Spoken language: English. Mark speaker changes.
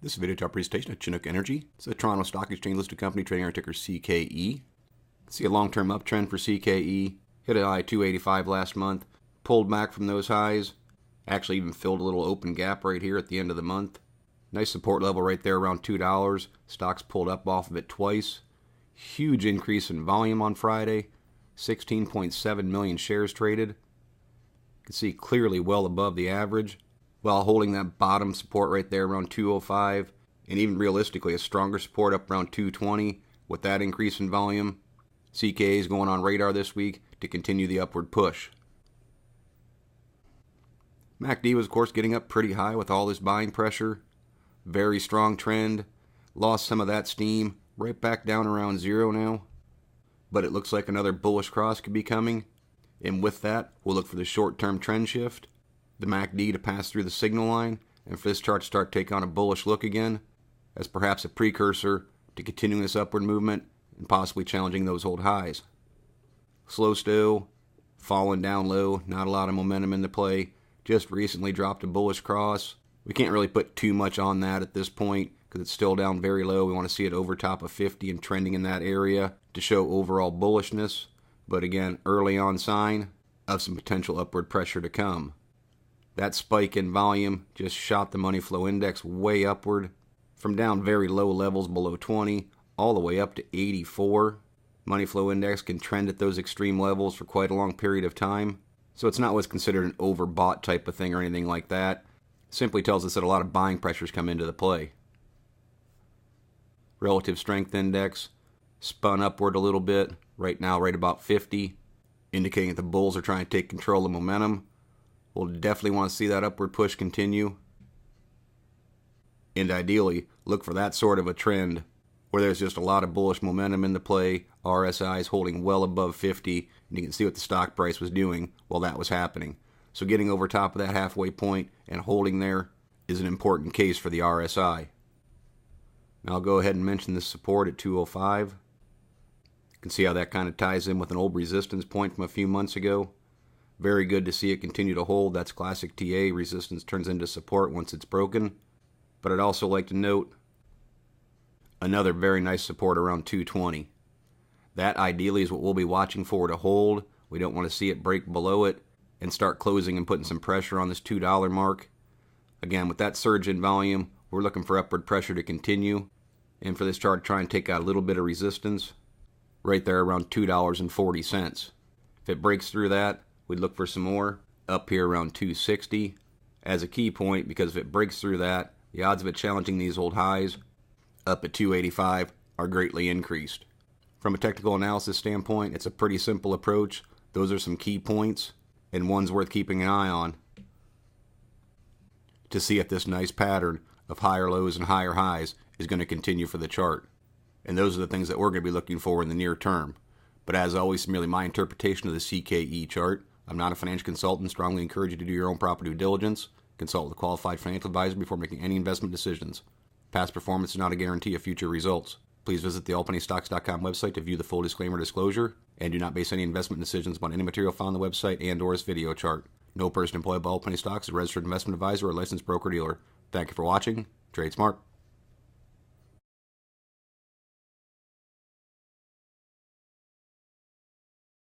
Speaker 1: This video to our presentation of Chinook Energy. It's a Toronto Stock Exchange listed company trading our ticker CKE. See a long-term uptrend for CKE. Hit a high 285 last month. Pulled back from those highs. Actually even filled a little open gap right here at the end of the month. Nice support level right there around $2. Stock's pulled up off of it twice. Huge increase in volume on Friday. 16.7 million shares traded. You can see clearly well above the average, while holding that bottom support right there around 205, and even realistically a stronger support up around 220 with that increase in volume. CKE is going on radar this week to continue the upward push. MACD was of course getting up pretty high with all this buying pressure. Very strong trend. Lost some of that steam, right back down around zero now. But it looks like another bullish cross could be coming. And with that, we'll look for the short-term trend shift, the MACD to pass through the signal line, and for this chart to start to take on a bullish look again, as perhaps a precursor to continuing this upward movement and possibly challenging those old highs. Slow still, falling down low, not a lot of momentum in the play, just recently dropped a bullish cross. We can't really put too much on that at this point because it's still down very low. We want to see it over top of 50 and trending in that area to show overall bullishness, but again, early on sign of some potential upward pressure to come. That spike in volume just shot the money flow index way upward from down very low levels below 20 all the way up to 84. Money flow index can trend at those extreme levels for quite a long period of time. So it's not what's considered an overbought type of thing or anything like that. It simply tells us that a lot of buying pressures come into the play. Relative strength index spun upward a little bit, right now right about 50, indicating that the bulls are trying to take control of momentum. We'll definitely want to see that upward push continue. And ideally, look for that sort of a trend where there's just a lot of bullish momentum in the play. RSI is holding well above 50, and you can see what the stock price was doing while that was happening. So getting over top of that halfway point and holding there is an important case for the RSI. Now I'll go ahead and mention this support at 205. You can see how that kind of ties in with an old resistance point from a few months ago. Very good to see it continue to hold. That's classic TA. Resistance turns into support once it's broken. But I'd also like to note another very nice support around 220. That ideally is what we'll be watching for to hold. We don't want to see it break below it and start closing and putting some pressure on this $2 mark. Again, with that surge in volume, we're looking for upward pressure to continue. And for this chart, try and take out a little bit of resistance right there around $2.40. If it breaks through that, we'd look for some more up here around 260 as a key point, because if it breaks through that, the odds of it challenging these old highs up at 285 are greatly increased. From a technical analysis standpoint, it's a pretty simple approach. Those are some key points and ones worth keeping an eye on to see if this nice pattern of higher lows and higher highs is going to continue for the chart. And those are the things that we're going to be looking for in the near term. But as always, merely my interpretation of the CKE chart. I'm not a financial consultant. Strongly encourage you to do your own proper due diligence. Consult with a qualified financial advisor before making any investment decisions. Past performance is not a guarantee of future results. Please visit the allpennystocks.com website to view the full disclaimer disclosure, and do not base any investment decisions upon any material found on the website and/or this video chart. No person employed by All Penny Stocks is a registered investment advisor or licensed broker-dealer. Thank you for watching. Trade smart.